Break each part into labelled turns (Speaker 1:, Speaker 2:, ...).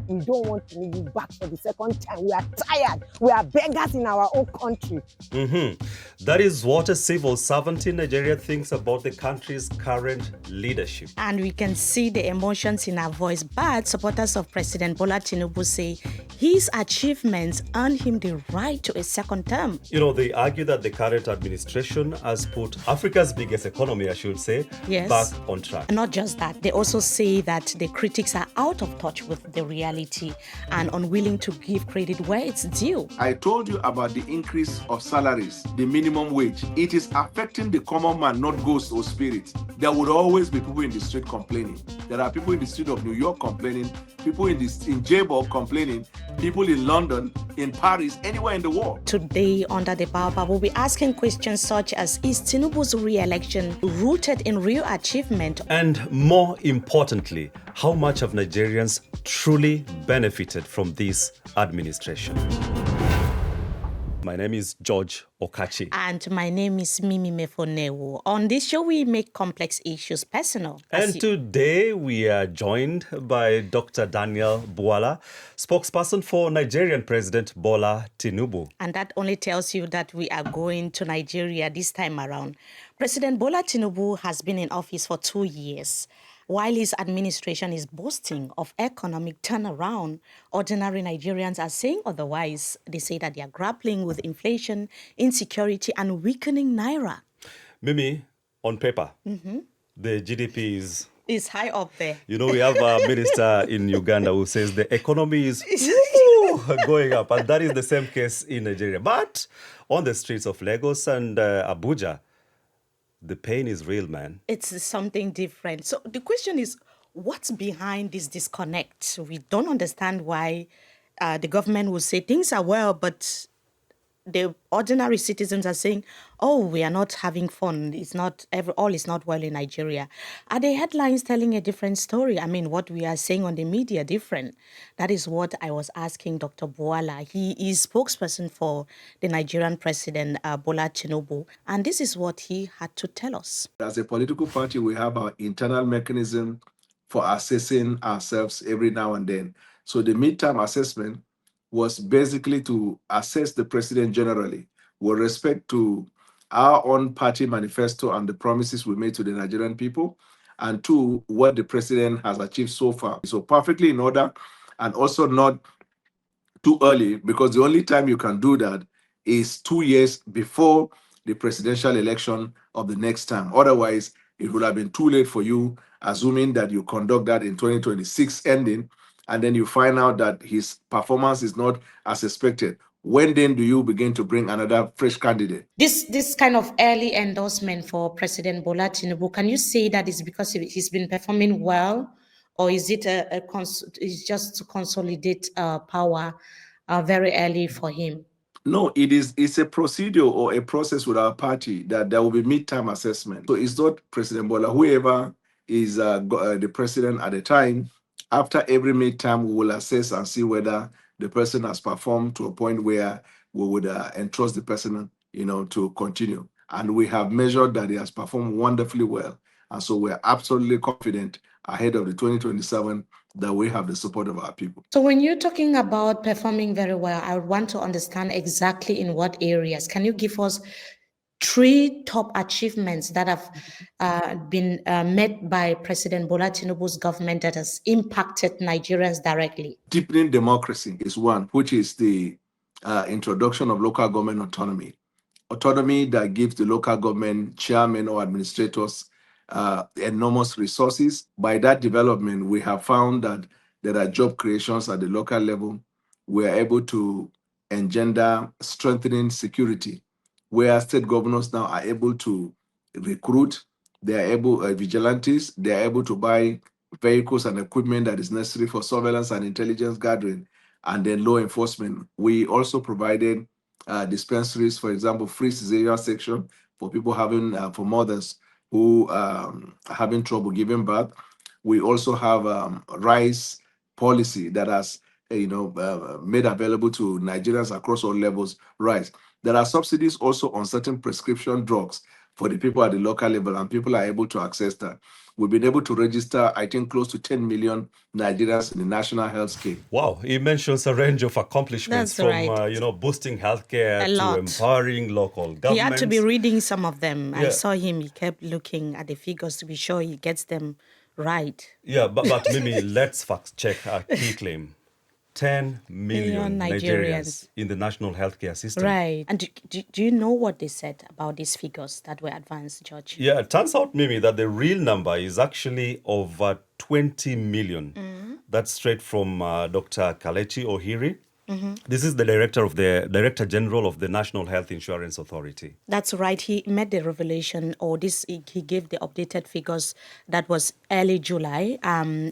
Speaker 1: We don't want Tinubu back for the second time. We are tired. We are beggars in our own country.
Speaker 2: That is what a civil servant in Nigeria thinks about the country's current leadership.
Speaker 3: And we can see the emotions in her voice. But supporters of President Bola Tinubu say his achievements earn him the right to a second term.
Speaker 2: They argue that the current administration has put Africa's biggest economy, I should say, back on track.
Speaker 3: Not just that, they also say that the critics are out of touch with the reality and unwilling to give credit where it's due.
Speaker 4: I told you about the increase of salaries, the minimum wage. It is affecting the common man, not ghosts or spirits. There would always be people in the street complaining. There are people in the street of New York complaining, people in J-Bob complaining, people in London, in Paris, anywhere in the world.
Speaker 3: Today, Under the Baobab, we'll be asking questions such as, is Tinubu's re-election rooted in real achievement?
Speaker 2: And more importantly, how much of Nigerians truly benefited from this administration? My name is George Okachi.
Speaker 3: And my name is Mefo Newuh. On this show, we make complex issues personal.
Speaker 2: And today, we are joined by Dr. Daniel Bwala, spokesperson for Nigerian President Bola Tinubu.
Speaker 3: And that only tells you that we are going to Nigeria this time around. President Bola Tinubu has been in office for 2 years. While his administration is boasting of economic turnaround, ordinary Nigerians are saying otherwise. They say that they are grappling with inflation, insecurity, and weakening naira.
Speaker 2: Mimi, on paper, the GDP
Speaker 3: is high up there.
Speaker 2: We have a minister in Uganda who says the economy is going up, and that is the same case in Nigeria. But on the streets of Lagos and Abuja, the pain is real, man.
Speaker 3: It's something different. So the question is, what's behind this disconnect? We don't understand why the government will say things are well, but the ordinary citizens are saying, oh, we are not having fun. All is not well in Nigeria. Are the headlines telling a different story? I mean, what we are saying on the media different? That is what I was asking Dr. Bwala. He is spokesperson for the Nigerian President Bola Tinubu. And this is what he had to tell us.
Speaker 4: As a political party, we have our internal mechanism for assessing ourselves every now and then. So the midterm assessment was basically to assess the president generally with respect to our own party manifesto and the promises we made to the Nigerian people, and to what the president has achieved so far. So perfectly in order, and also not too early, because the only time you can do that is 2 years before the presidential election of the next time. Otherwise, it would have been too late for you, assuming that you conduct that in 2026 ending, and then you find out that his performance is not as expected. When then do you begin to bring another fresh candidate?
Speaker 3: This kind of early endorsement for President Bola Tinubu, can you say that it's because he's been performing well, or is it it's just to consolidate power very early for him?
Speaker 4: No, it's a procedure or a process with our party that there will be midterm assessment. So it's not President Bola, whoever is the president at the time. After every midterm, we will assess and see whether the person has performed to a point where we would entrust the person, to continue. And we have measured that he has performed wonderfully well. And so we're absolutely confident ahead of the 2027 that we have the support of our people.
Speaker 3: So when you're talking about performing very well, I would want to understand exactly in what areas. Can you give us 3 top achievements that have been met by President Bola Tinubu's government that has impacted Nigerians directly?
Speaker 4: Deepening democracy is one, which is the introduction of local government autonomy. Autonomy that gives the local government chairman or administrators enormous resources. By that development, we have found that there are job creations at the local level. We are able to engender strengthening security, where state governors now are able to recruit, they are able, vigilantes, they are able to buy vehicles and equipment that is necessary for surveillance and intelligence gathering, and then law enforcement. We also provided dispensaries, for example, free cesarean section for people for mothers who are having trouble giving birth. We also have rice policy that has made available to Nigerians across all levels rise. There are subsidies also on certain prescription drugs for the people at the local level, and people are able to access that. We've been able to register, I think, close to 10 million Nigerians in the national health scheme.
Speaker 2: Wow, he mentions a range of accomplishments
Speaker 3: That's
Speaker 2: from
Speaker 3: right.
Speaker 2: boosting healthcare
Speaker 3: A
Speaker 2: to
Speaker 3: lot.
Speaker 2: empowering local governments.
Speaker 3: He had to be reading some of them. I
Speaker 2: Yeah.
Speaker 3: saw him. He kept looking at the figures to be sure he gets them right.
Speaker 2: Yeah, but Mimi, let's fact check a key claim. 10 million Nigerians in the national healthcare system.
Speaker 3: Right. And do you know what they said about these figures that were advanced, George?
Speaker 2: Yeah, it turns out, Mimi, that the real number is actually over 20 million. That's straight from Dr. Kalechi Ohiri. This is the Director General of the National Health Insurance Authority.
Speaker 3: That's right. He made the revelation, he gave the updated figures. That was early July.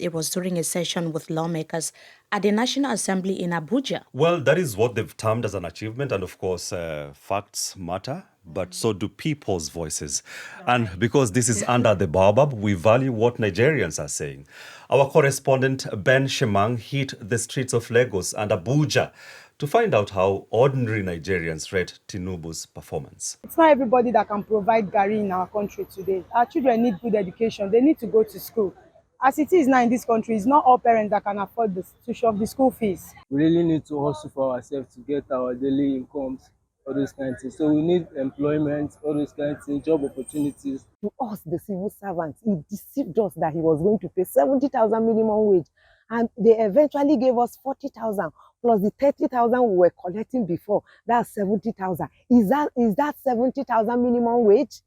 Speaker 3: It was during a session with lawmakers at the National Assembly in Abuja.
Speaker 2: Well, that is what they've termed as an achievement. And of course, facts matter, but so do people's voices. And because this is Under the Baobab, we value what Nigerians are saying. Our correspondent, Ben Shemang, hit the streets of Lagos and Abuja to find out how ordinary Nigerians rate Tinubu's performance.
Speaker 5: It's not everybody that can provide Gary in our country today. Our children need good education. They need to go to school. As it is now in this country, it's not all parents that can afford to shove the school fees.
Speaker 6: We really need to hustle for ourselves to get our daily incomes, all those kinds of things. So we need employment, all those kinds of things, job opportunities.
Speaker 1: To us, the civil servants, he deceived us that he was going to pay 70,000 minimum wage. And they eventually gave us 40,000 plus the 30,000 we were collecting before. That's 70,000. Is that 70,000 minimum wage?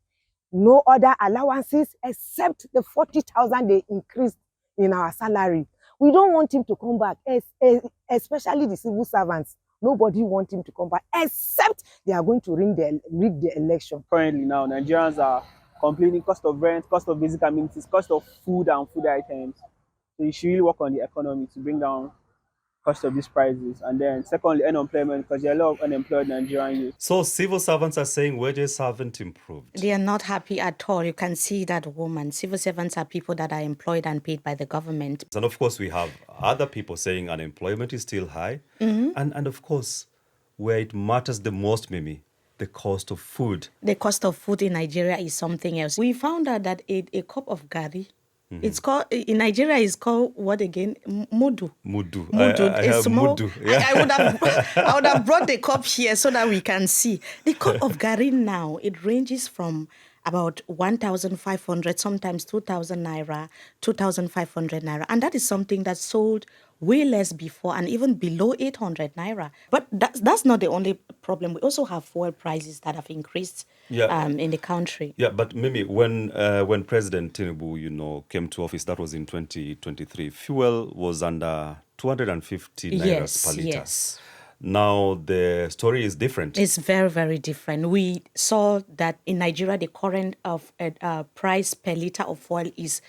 Speaker 1: No other allowances except the 40,000 they increased in our salary. We don't want him to come back, especially the civil servants. Nobody wants him to come back, except they are going to rig the election.
Speaker 6: Currently now, Nigerians are complaining cost of rent, cost of basic amenities, cost of food and food items. So you should really work on the economy to bring down cost of these prices. And then secondly, unemployment, because there are a lot of unemployed Nigerian youth.
Speaker 2: So civil servants are saying wages haven't improved.
Speaker 3: They are not happy at all. You can see that woman. Civil servants are people that are employed and paid by the government.
Speaker 2: And of course, we have other people saying unemployment is still high. And of course, where it matters the most, Mimi, the cost of food.
Speaker 3: The cost of food in Nigeria is something else. We found out that a cup of gari, it's called, in Nigeria, it's called what again? Mudu.
Speaker 2: Mudu.
Speaker 3: Mudu.
Speaker 2: I have
Speaker 3: small.
Speaker 2: mudu. Yeah.
Speaker 3: I would have brought the cup here so that we can see. The cup of gari now, it ranges from about 1,500, sometimes 2,000 naira, 2,500 naira. And that is something that's sold way less before and even below 800 naira. But that's not the only problem. We also have fuel prices that have increased in the country.
Speaker 2: Yeah, but Mimi, when President Tinubu, came to office, that was in 2023, fuel was under 250 naira per liter.
Speaker 3: Yes.
Speaker 2: Now the story is different.
Speaker 3: It's very, very different. We saw that in Nigeria, the current price per liter of oil is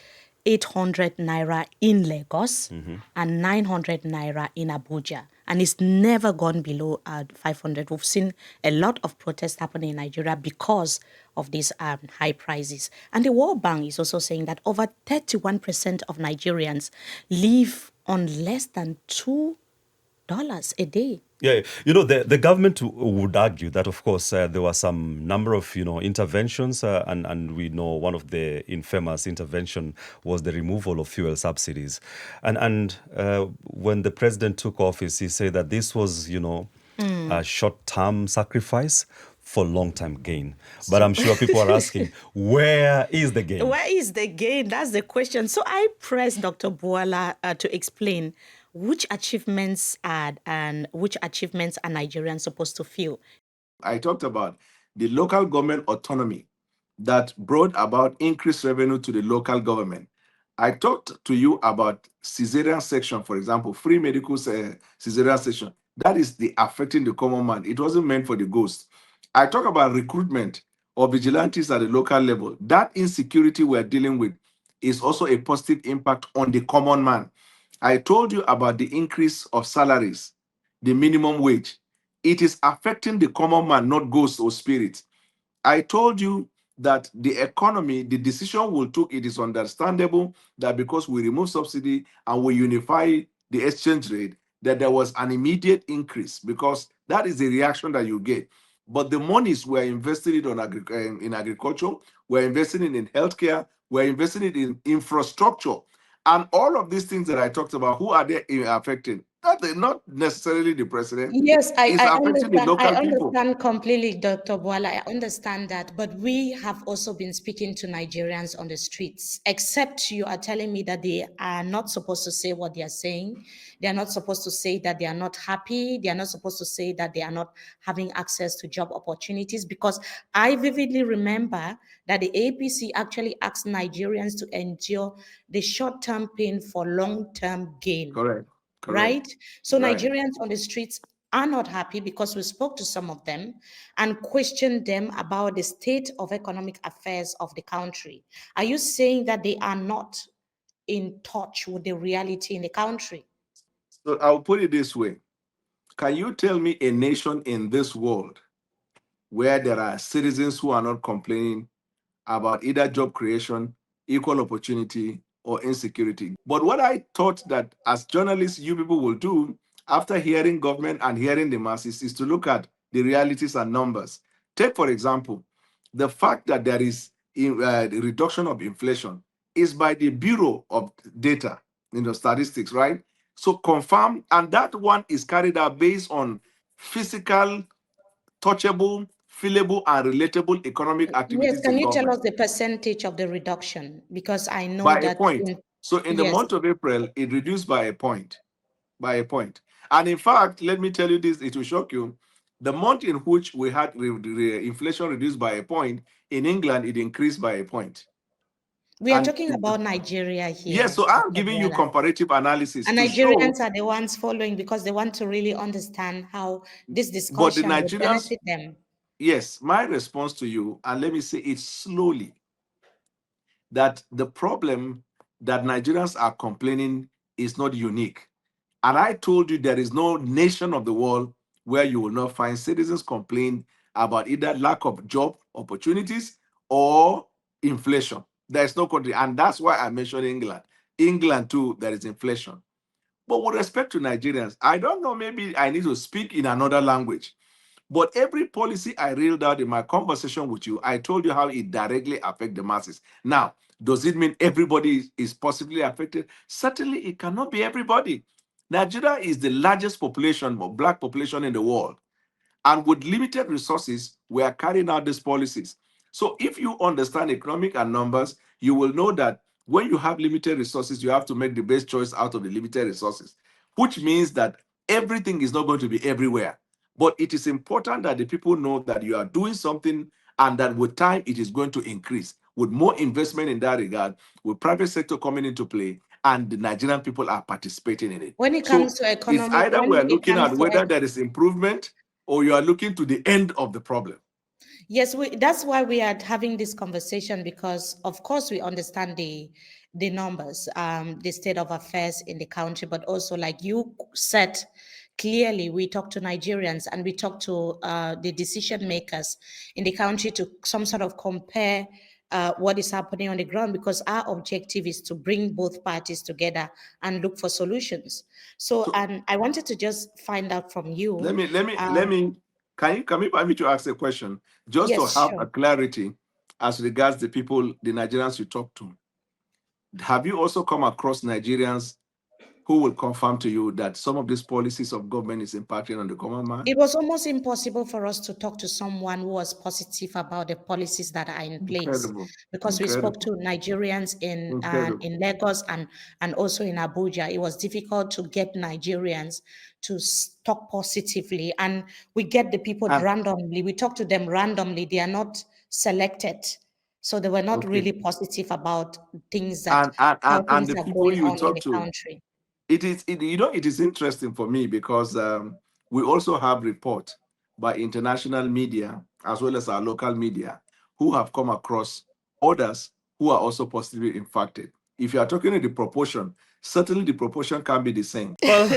Speaker 3: 800 naira in Lagos and 900 naira in Abuja. And it's never gone below 500. We've seen a lot of protests happening in Nigeria because of these high prices. And the World Bank is also saying that over 31% of Nigerians live on less than $2 a day.
Speaker 2: Yeah, the government would argue that, of course, there were some number of, interventions, and we know one of the infamous intervention was the removal of fuel subsidies. And when the president took office, he said that this was, a short-term sacrifice for long-term gain. But I'm sure people are asking, where is the gain?
Speaker 3: Where is the gain? That's the question. So I pressed Dr. Bwala to explain which achievements are Nigerians supposed to feel?
Speaker 4: I talked about the local government autonomy that brought about increased revenue to the local government. I talked to you about cesarean section, for example, free medical cesarean section. That is affecting the common man. It wasn't meant for the ghost. I talk about recruitment of vigilantes at the local level. That insecurity we're dealing with is also a positive impact on the common man. I told you about the increase of salaries, the minimum wage. It is affecting the common man, not ghosts or spirits. I told you that the economy, the decision we took, it is understandable that because we remove subsidy and we unify the exchange rate, that there was an immediate increase, because that is the reaction that you get. But the monies we're investing it on in agriculture, we're investing it in healthcare, we're investing it in infrastructure. And all of these things that I talked about, who are they affecting? Not necessarily the president.
Speaker 3: Yes,
Speaker 4: It's
Speaker 3: I
Speaker 4: affecting the
Speaker 3: understand. I
Speaker 4: local people.
Speaker 3: understand completely, Dr. Bwala. I understand that. But we have also been speaking to Nigerians on the streets, except you are telling me that they are not supposed to say what they are saying. They are not supposed to say that they are not happy. They are not supposed to say that they are not having access to job opportunities. Because I vividly remember that the APC actually asked Nigerians to endure the short-term pain for long-term gain.
Speaker 4: Correct.
Speaker 3: Right? So
Speaker 4: Right.
Speaker 3: Nigerians on the streets are not happy because we spoke to some of them and questioned them about the state of economic affairs of the country. Are you saying that they are not in touch with the reality in the country?
Speaker 4: So I'll put it this way. Can you tell me a nation in this world where there are citizens who are not complaining about either job creation, equal opportunity, or insecurity? But what I thought that as journalists, you people will do after hearing government and hearing the masses is to look at the realities and numbers. Take, for example, the fact that there is the reduction of inflation is by the Bureau of Data, statistics, right? So confirm, and that one is carried out based on physical, touchable, feelable, and relatable economic
Speaker 3: Yes,
Speaker 4: activities
Speaker 3: can
Speaker 4: in
Speaker 3: you tell
Speaker 4: government
Speaker 3: us the percentage of the reduction? Because I know
Speaker 4: by a
Speaker 3: that
Speaker 4: point. So in the
Speaker 3: yes.
Speaker 4: month of April, it reduced by a point, by a point. And in fact, let me tell you this, it will shock you. The month in which we had inflation reduced by a point, in England, it increased by a point.
Speaker 3: We are
Speaker 4: And
Speaker 3: talking about Nigeria
Speaker 4: yes,
Speaker 3: here,
Speaker 4: so I'm
Speaker 3: Dr.
Speaker 4: giving you
Speaker 3: Bwala.
Speaker 4: comparative analysis
Speaker 3: And
Speaker 4: to show,
Speaker 3: Nigerians are the ones following because they want to really understand how this
Speaker 4: but the
Speaker 3: discussion will
Speaker 4: Nigerians,
Speaker 3: benefit them.
Speaker 4: yes, my response to you, and let me say it slowly, that the problem that Nigerians are complaining is not unique. And I told you there is no nation of the world where you will not find citizens complain about either lack of job opportunities or inflation. There's no country. And that's why I mentioned England. England, too, there is inflation. But with respect to Nigerians, I don't know, maybe I need to speak in another language. But every policy I reeled out in my conversation with you, I told you how it directly affects the masses. Now, does it mean everybody is possibly affected? Certainly, it cannot be everybody. Nigeria is the largest population, or black population in the world. And with limited resources, we are carrying out these policies. So if you understand economic and numbers, you will know that when you have limited resources, you have to make the best choice out of the limited resources, which means that everything is not going to be everywhere. But it is important that the people know that you are doing something and that with time it is going to increase. With more investment in that regard, with private sector coming into play, and the Nigerian people are participating in it.
Speaker 3: When it
Speaker 4: So
Speaker 3: comes to
Speaker 4: it's
Speaker 3: economy,
Speaker 4: either we
Speaker 3: when
Speaker 4: are
Speaker 3: it
Speaker 4: looking
Speaker 3: comes
Speaker 4: at
Speaker 3: to
Speaker 4: whether there is improvement or you are looking to the end of the problem.
Speaker 3: yes, that's why we are having this conversation because, of course, we understand the numbers, the state of affairs in the country, but also, like you said clearly, we talk to Nigerians and we talk to the decision makers in the country to some sort of compare what is happening on the ground because our objective is to bring both parties together and look for solutions. So, and I wanted to just find out from you.
Speaker 4: Let me. Can you permit me to ask a question just to
Speaker 3: Yes,
Speaker 4: have
Speaker 3: sure.
Speaker 4: a clarity as regards the people, the Nigerians you talk to? Have you also come across Nigerians who will confirm to you that some of these policies of government is impacting on the common man?
Speaker 3: It was almost impossible for us to talk to someone who was positive about the policies that are in place
Speaker 4: Incredible,
Speaker 3: because we spoke to
Speaker 4: incredible,
Speaker 3: Nigerians
Speaker 4: incredible.
Speaker 3: in Lagos and also in Abuja. It was difficult to get Nigerians to talk positively, and we get the people
Speaker 4: And
Speaker 3: randomly. We talk to them randomly. They are not selected, so they were not
Speaker 4: okay,
Speaker 3: really positive about things that
Speaker 4: and and
Speaker 3: how
Speaker 4: and, and
Speaker 3: things
Speaker 4: the
Speaker 3: are
Speaker 4: people
Speaker 3: going
Speaker 4: you
Speaker 3: on in
Speaker 4: talk
Speaker 3: the
Speaker 4: to,
Speaker 3: country.
Speaker 4: it is interesting for me because we also have reports by international media as well as our local media who have come across others who are also positively infected. If you are talking in the proportion, certainly the proportion can be the same.
Speaker 2: Well,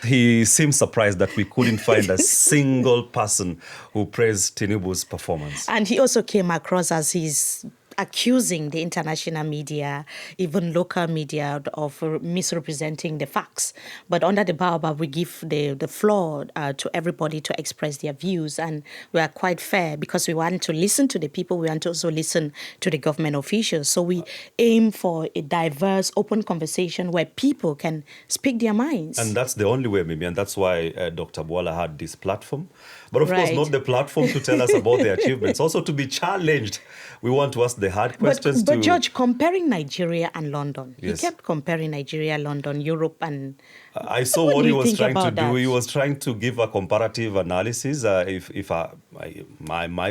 Speaker 2: he seems surprised that we couldn't find a single person who praised Tinubu's performance.
Speaker 3: And he also came across as he's accusing the international media, even local media, of misrepresenting the facts. But under the Baobab, we give the floor to everybody to express their views. And we are quite fair because we want to listen to the people. We want to also listen to the government officials. So we aim for a diverse, open conversation where people can speak their minds.
Speaker 2: And that's the only way, Mimi, and that's why Dr. Bwala had this platform. But of course, not the platform to tell us about the achievements, also to be challenged. We want to ask the hard questions.
Speaker 3: But George, comparing Nigeria and London,
Speaker 2: yes.
Speaker 3: He kept comparing Nigeria, London, Europe, and...
Speaker 2: I saw what he was trying to do. He was trying to give a comparative analysis. My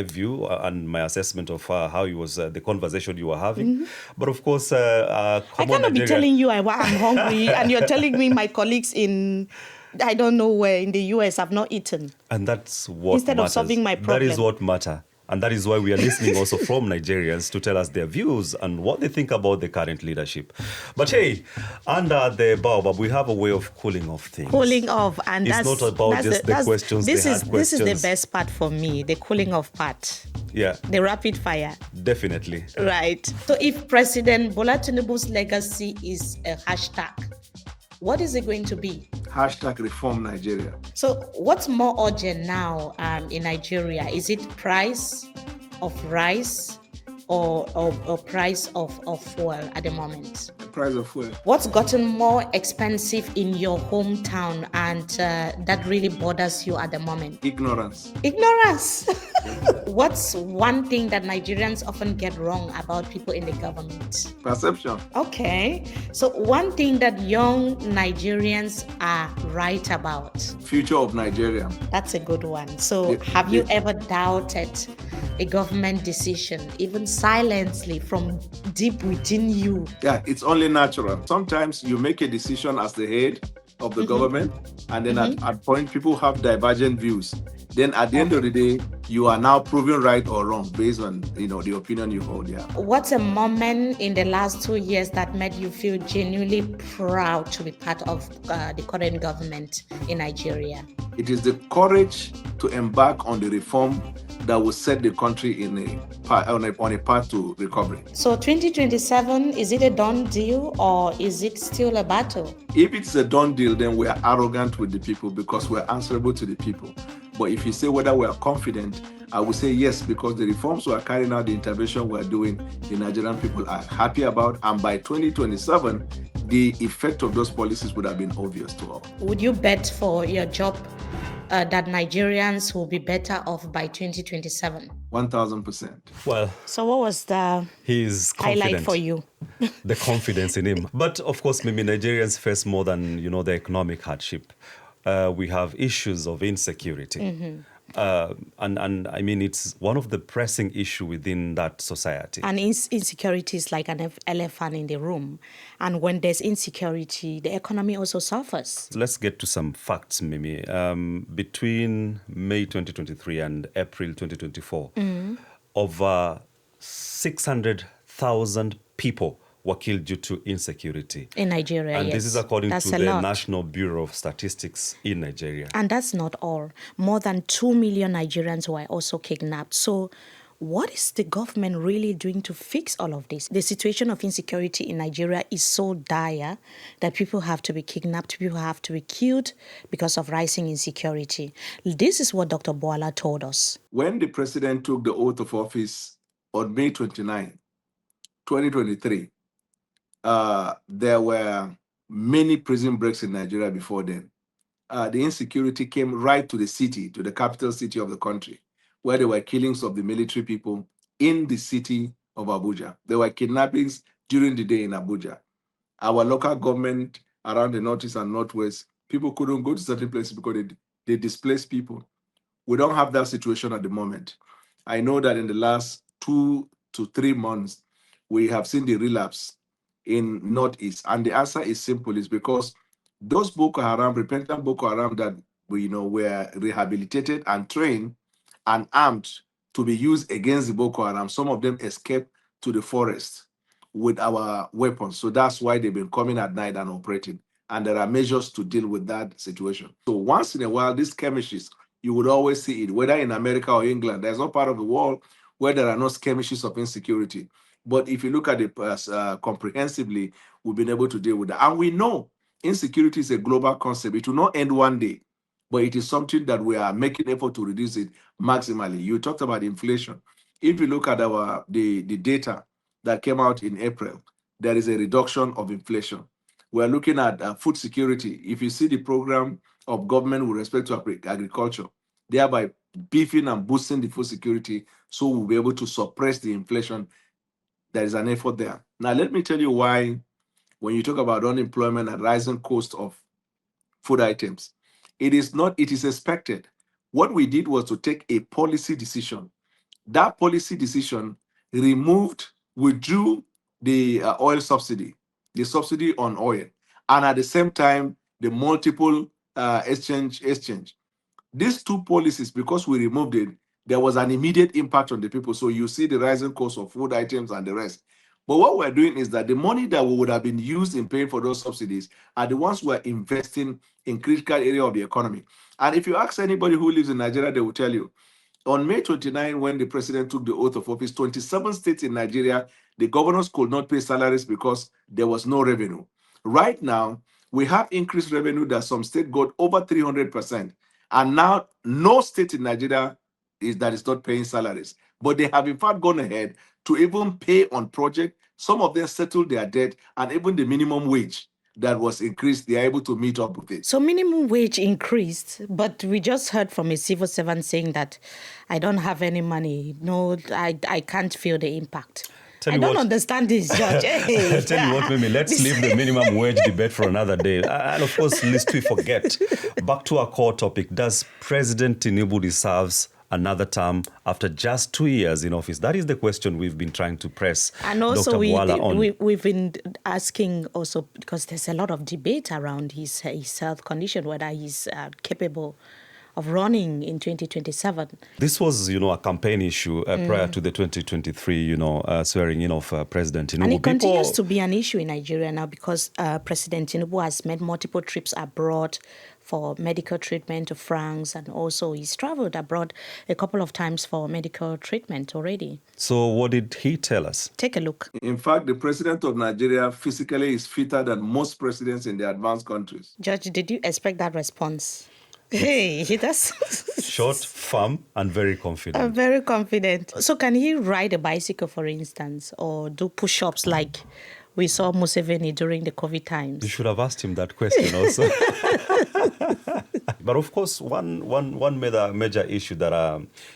Speaker 2: view and my assessment of how it was the conversation you were having. Mm-hmm. But of course,
Speaker 3: I cannot be telling you I'm hungry, and you're telling me my colleagues in, I don't know where, in the US have not eaten.
Speaker 2: And that's what
Speaker 3: Instead
Speaker 2: matters.
Speaker 3: of solving my problem.
Speaker 2: That is what matters. And that is why we are listening also from Nigerians to tell us their views and what they think about the current leadership. But hey, under the Baobab, we have a way of cooling off things.
Speaker 3: Cooling off. And
Speaker 2: it's not about just the questions,
Speaker 3: this is the best part for me, the cooling off part.
Speaker 2: Yeah.
Speaker 3: The rapid fire.
Speaker 2: Definitely.
Speaker 3: Right. So if President Bola Tinubu's legacy is a hashtag, what is it going to be?
Speaker 4: Hashtag reform Nigeria.
Speaker 3: So what's more urgent now in Nigeria? Is it price of rice or price of fuel at the moment?
Speaker 4: The price of fuel.
Speaker 3: What's gotten more expensive in your hometown and that really bothers you at the moment?
Speaker 4: Ignorance.
Speaker 3: Ignorance. What's one thing that Nigerians often get wrong about people in the government?
Speaker 4: Perception.
Speaker 3: Okay. So one thing that young Nigerians are right about?
Speaker 4: Future of Nigeria.
Speaker 3: That's a good one. So have you ever doubted a government decision, even silently from deep within you?
Speaker 4: Yeah, it's only natural. Sometimes you make a decision as the head of the government, and then at point people have divergent views. Then at the end of the day, you are now proven right or wrong based on the opinion you hold. Yeah.
Speaker 3: What's a moment in the last 2 years that made you feel genuinely proud to be part of the current government in Nigeria?
Speaker 4: It is the courage to embark on the reform that will set the country on a path to recovery.
Speaker 3: So 2027, is it a done deal or is it still a battle?
Speaker 4: If it's a done deal, then we are arrogant with the people because we're answerable to the people. But if you say whether we are confident, I would say yes, because the reforms we are carrying out, the intervention we are doing, the Nigerian people are happy about. And by 2027, the effect of those policies would have been obvious to all.
Speaker 3: Would you bet for your job that Nigerians will be better off by 2027?
Speaker 4: 1,000%.
Speaker 2: Well,
Speaker 3: so what was the highlight for you?
Speaker 2: The confidence in him. But of course, maybe Nigerians face more than, the economic hardship. We have issues of insecurity. Mm-hmm. And I mean, it's one of the pressing issues within that society.
Speaker 3: And insecurity is like an elephant in the room. And when there's insecurity, the economy also suffers.
Speaker 2: Let's get to some facts, Mimi. Between May 2023 and April 2024, over 600,000 people were killed due to insecurity.
Speaker 3: In Nigeria,
Speaker 2: and
Speaker 3: yes.
Speaker 2: This is according
Speaker 3: that's
Speaker 2: to the National Bureau of Statistics in Nigeria.
Speaker 3: And that's not all. More than 2 million Nigerians were also kidnapped. So what is the government really doing to fix all of this? The situation of insecurity in Nigeria is so dire that people have to be kidnapped, people have to be killed because of rising insecurity. This is what Dr. Bwala told us.
Speaker 4: When the president took the oath of office on May 29, 2023, there were many prison breaks in Nigeria before then. The insecurity came right to the city, to the capital city of the country, where there were killings of the military people in the city of Abuja. There were kidnappings during the day in Abuja. Our local government around the northeast and northwest, people couldn't go to certain places because they displaced people. We don't have that situation at the moment. I know that in the last 2 to 3 months, we have seen the relapse in Northeast. And the answer is simple, is because those Boko Haram, repentant Boko Haram that were rehabilitated and trained and armed to be used against the Boko Haram, some of them escaped to the forest with our weapons. So that's why they've been coming at night and operating. And there are measures to deal with that situation. So once in a while, these skirmishes, you would always see it, whether in America or England. There's no part of the world where there are no skirmishes of insecurity. But if you look at it comprehensively, we've been able to deal with that. And we know insecurity is a global concept. It will not end one day, but it is something that we are making effort to reduce it maximally. You talked about inflation. If you look at the data that came out in April, there is a reduction of inflation. We're looking at food security. If you see the program of government with respect to agriculture, thereby beefing and boosting the food security, so we'll be able to suppress the inflation. There is an effort there. Now, let me tell you why, when you talk about unemployment and rising cost of food items, it is expected. What we did was to take a policy decision. That policy decision withdrew the oil subsidy, the subsidy on oil, and at the same time, the multiple exchange. These two policies, because we removed it, there was an immediate impact on the people. So you see the rising cost of food items and the rest. But what we're doing is that the money that we would have been used in paying for those subsidies are the ones we're investing in critical area of the economy. And if you ask anybody who lives in Nigeria, they will tell you, on May 29, when the president took the oath of office, 27 states in Nigeria, the governors could not pay salaries because there was no revenue. Right now, we have increased revenue that some states got over 300%. And now, no state in Nigeria is not paying salaries. But they have, in fact, gone ahead to even pay on project. Some of them settled their debt, and even the minimum wage that was increased, they are able to meet up with it.
Speaker 3: So minimum wage increased, but we just heard from a civil servant saying that I don't have any money. No, I can't feel the impact. I don't understand this, Judge. Hey.
Speaker 2: Tell you what, Mimi, let's leave the minimum wage debate for another day. And of course, lest we forget, back to our core topic, does President Tinubu deserves another term after just 2 years in office? That is the question we've been trying to press
Speaker 3: and also
Speaker 2: Dr. Bwala on.
Speaker 3: We've been asking also, because there's a lot of debate around his health condition, whether he's capable of running in 2027.
Speaker 2: This was, a campaign issue prior to the 2023, swearing in of President Tinubu.
Speaker 3: And it continues to be an issue in Nigeria now because President Tinubu has made multiple trips abroad for medical treatment to France, and also he's traveled abroad a couple of times for medical treatment already.
Speaker 2: So what did he tell us?
Speaker 3: Take a look.
Speaker 4: In fact, the president of Nigeria physically is fitter than most presidents in the advanced countries.
Speaker 3: Judge, did you expect that response? Hey, that's
Speaker 2: short, firm, and very confident.
Speaker 3: I'm very confident. So can he ride a bicycle, for instance, or do push-ups like we saw Museveni during the COVID times?
Speaker 2: You should have asked him that question also. But of course, one major issue that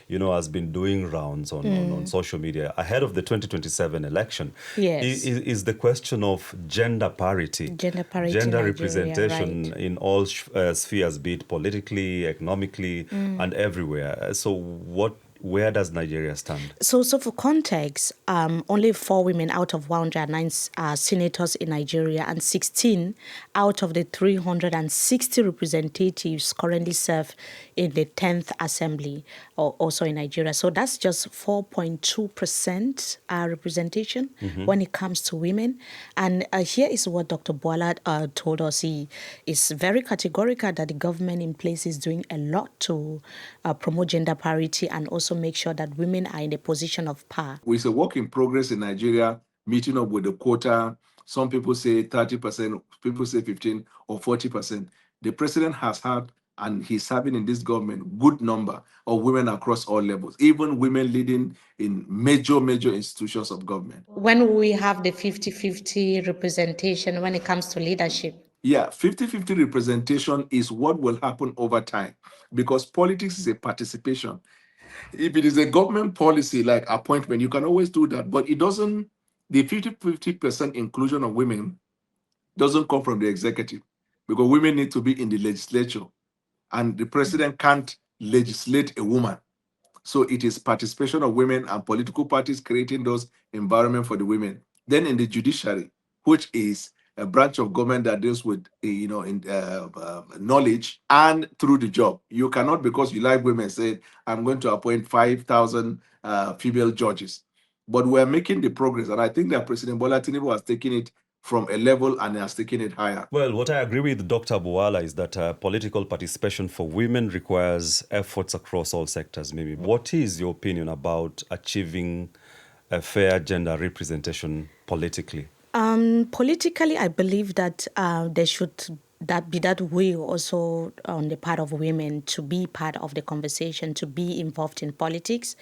Speaker 2: has been doing rounds on social media ahead of the 2027 election is the question of gender parity.
Speaker 3: Gender
Speaker 2: representation
Speaker 3: right.
Speaker 2: in all spheres, be it politically, economically, and everywhere. So where does Nigeria stand?
Speaker 3: So for context, only 4 women out of 109 senators in Nigeria, and 16 out of the 360 representatives currently serve in the 10th Assembly, also in Nigeria. So that's just 4.2% representation when it comes to women. And here is what Dr. Bwala told us. He is very categorical that the government in place is doing a lot to promote gender parity and also make sure that women are in a position of power.
Speaker 4: It's a work in progress in Nigeria, meeting up with the quota. Some people say 30%, people say 15 or 40%. The president has had, and he's having in this government, good number of women across all levels, even women leading in major institutions of government.
Speaker 3: When will we have the 50-50 representation when it comes to leadership?
Speaker 4: Yeah, 50-50 representation is what will happen over time, because politics is a participation. If it is a government policy like appointment, you can always do that, but it doesn't, the 50% inclusion of women doesn't come from the executive, because women need to be in the legislature, and the president can't legislate a woman. So it is participation of women and political parties creating those environment for the women. Then in the judiciary, which is a branch of government that deals with, knowledge and through the job. You cannot, because you like women, say, I'm going to appoint 5,000 female judges. But we're making the progress. And I think that President Bola Tinubu has taken it from a level and has taken it higher.
Speaker 2: Well, what I agree with Dr. Bwala is that political participation for women requires efforts across all sectors. Maybe what is your opinion about achieving a fair gender representation politically?
Speaker 3: Politically, I believe that there should be that way also on the part of women to be part of the conversation, to be involved in politics,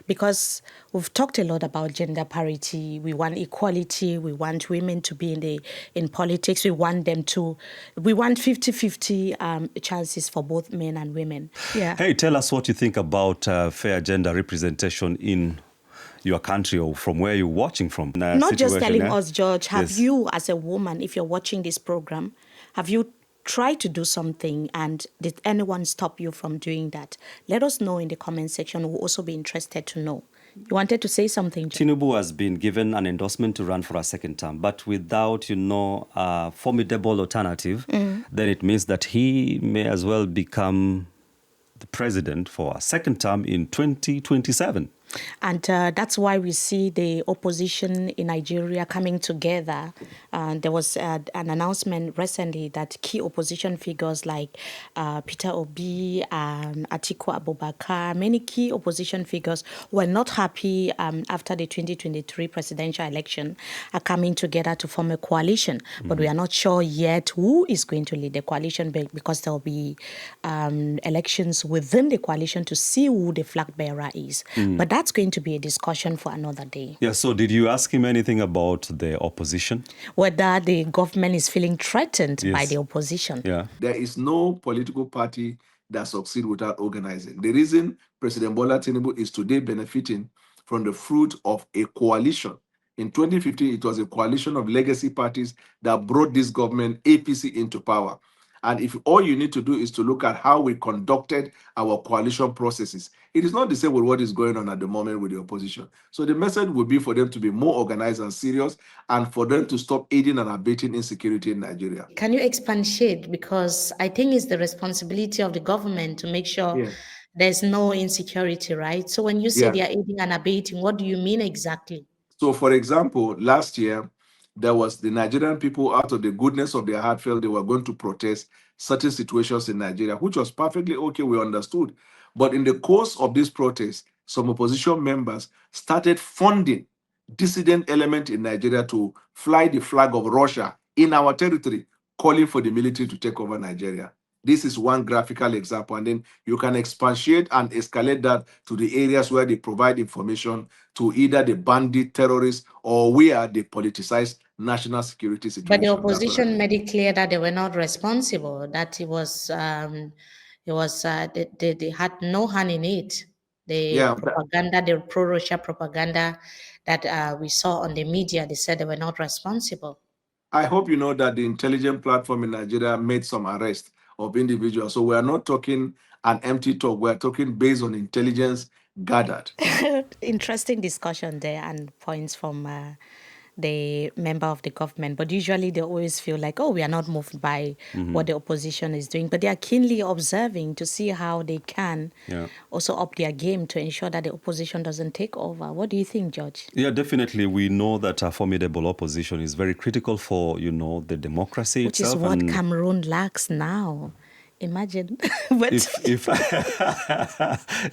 Speaker 3: because we've talked a lot about gender parity. We want equality. We want women to be in politics. We want 50-50 chances for both men and women. Yeah.
Speaker 2: Hey, tell us what you think about fair gender representation in your country or from where you're watching from.
Speaker 3: Not just telling us, George, have
Speaker 2: Yes.
Speaker 3: you as a woman, if you're watching this program, have you tried to do something and did anyone stop you from doing that? Let us know in the comment section. We'll also be interested to know. You wanted to say something, George?
Speaker 2: Tinubu has been given an endorsement to run for a second term, but without, a formidable alternative, then it means that he may as well become the president for a second term in 2027.
Speaker 3: And that's why we see the opposition in Nigeria coming together. There was an announcement recently that key opposition figures like Peter Obi, Atiku Abubakar, many key opposition figures were not happy after the 2023 presidential election are coming together to form a coalition. But we are not sure yet who is going to lead the coalition because there will be elections within the coalition to see who the flag bearer is. But that's going to be a discussion for another day.
Speaker 2: Yeah, so did you ask him anything about the opposition?
Speaker 3: Whether the government is feeling threatened by the opposition.
Speaker 2: Yeah.
Speaker 4: There is no political party that succeeds without organizing. The reason President Bola Tinubu is today benefiting from the fruit of a coalition. In 2015, it was a coalition of legacy parties that brought this government, APC, into power. And if all you need to do is to look at how we conducted our coalition processes, it is not the same with what is going on at the moment with the opposition. So the message would be for them to be more organized and serious, and for them to stop aiding and abetting insecurity in Nigeria.
Speaker 3: Can you expatiate? Because I think it's the responsibility of the government to make sure there's no insecurity, right? So when you say they are aiding and abating, what do you mean exactly?
Speaker 4: So, for example, last year, there was the Nigerian people, out of the goodness of their heart, felt they were going to protest certain situations in Nigeria, which was perfectly okay, we understood. But in the course of this protest, some opposition members started funding dissident element in Nigeria to fly the flag of Russia in our territory, calling for the military to take over Nigeria. This is one graphical example, and then you can expatiate and escalate that to the areas where they provide information to either the bandit terrorists or where they politicize national security situation.
Speaker 3: But the opposition made it clear that they were not responsible, that they had no hand in it. The propaganda, the pro-Russia propaganda that we saw on the media, they said they were not responsible.
Speaker 4: I hope you know that the intelligence platform in Nigeria made some arrests of individuals. So we are not talking an empty talk. We are talking based on intelligence gathered.
Speaker 3: Interesting discussion there and points from the member of the government. But usually they always feel like, oh, we are not moved by what the opposition is doing. But they are keenly observing to see how they can also up their game to ensure that the opposition doesn't take over. What do you think, George?
Speaker 2: Yeah, definitely. We know that a formidable opposition is very critical for, the democracy
Speaker 3: Which
Speaker 2: itself.
Speaker 3: Which is what Cameroon lacks now. Imagine. But
Speaker 2: if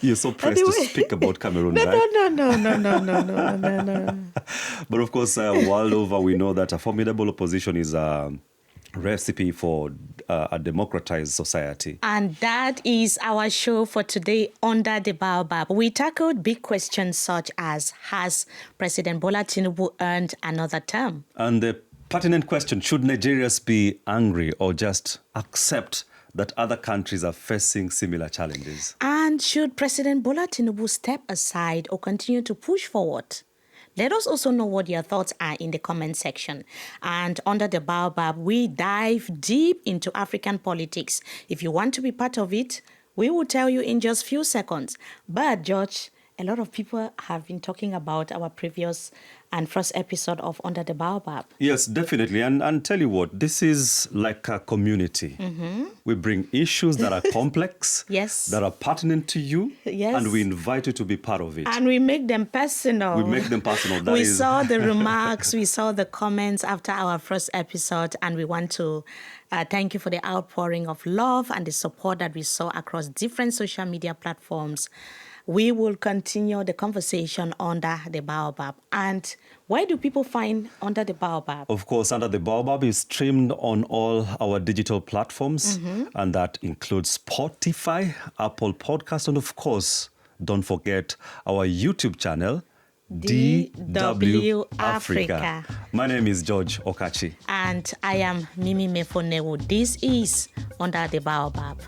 Speaker 2: you're so pressed to speak about Cameroon,
Speaker 3: no,
Speaker 2: right?
Speaker 3: No.
Speaker 2: But of course, world over, we know that a formidable opposition is a recipe for a democratized society.
Speaker 3: And that is our show for today, Under the Baobab. We tackled big questions such as, has President Bola Tinubu earned another term?
Speaker 2: And the pertinent question, should Nigerians be angry or just accept that other countries are facing similar challenges?
Speaker 3: And should President Bola Tinubu step aside or continue to push forward? Let us also know what your thoughts are in the comment section. And Under the Baobab, we dive deep into African politics. If you want to be part of it, we will tell you in just a few seconds. But, George, a lot of people have been talking about our previous and first episode of Under the Baobab.
Speaker 2: Yes, definitely. And tell you what, this is like a community. We bring issues that are complex, that are pertinent to you, and we invite you to be part of it.
Speaker 3: And we make them personal. We saw the remarks, we saw the comments after our first episode, and we want to thank you for the outpouring of love and the support that we saw across different social media platforms. we will continue the conversation under the Baobab. And where do people find Under the Baobab?
Speaker 2: Of course, Under the Baobab is streamed on all our digital platforms, and that includes Spotify, Apple Podcasts, and of course, don't forget our YouTube channel, DW Africa. My name is George Okachi.
Speaker 3: And I am Mimi Mefo Newuh. This is Under the Baobab.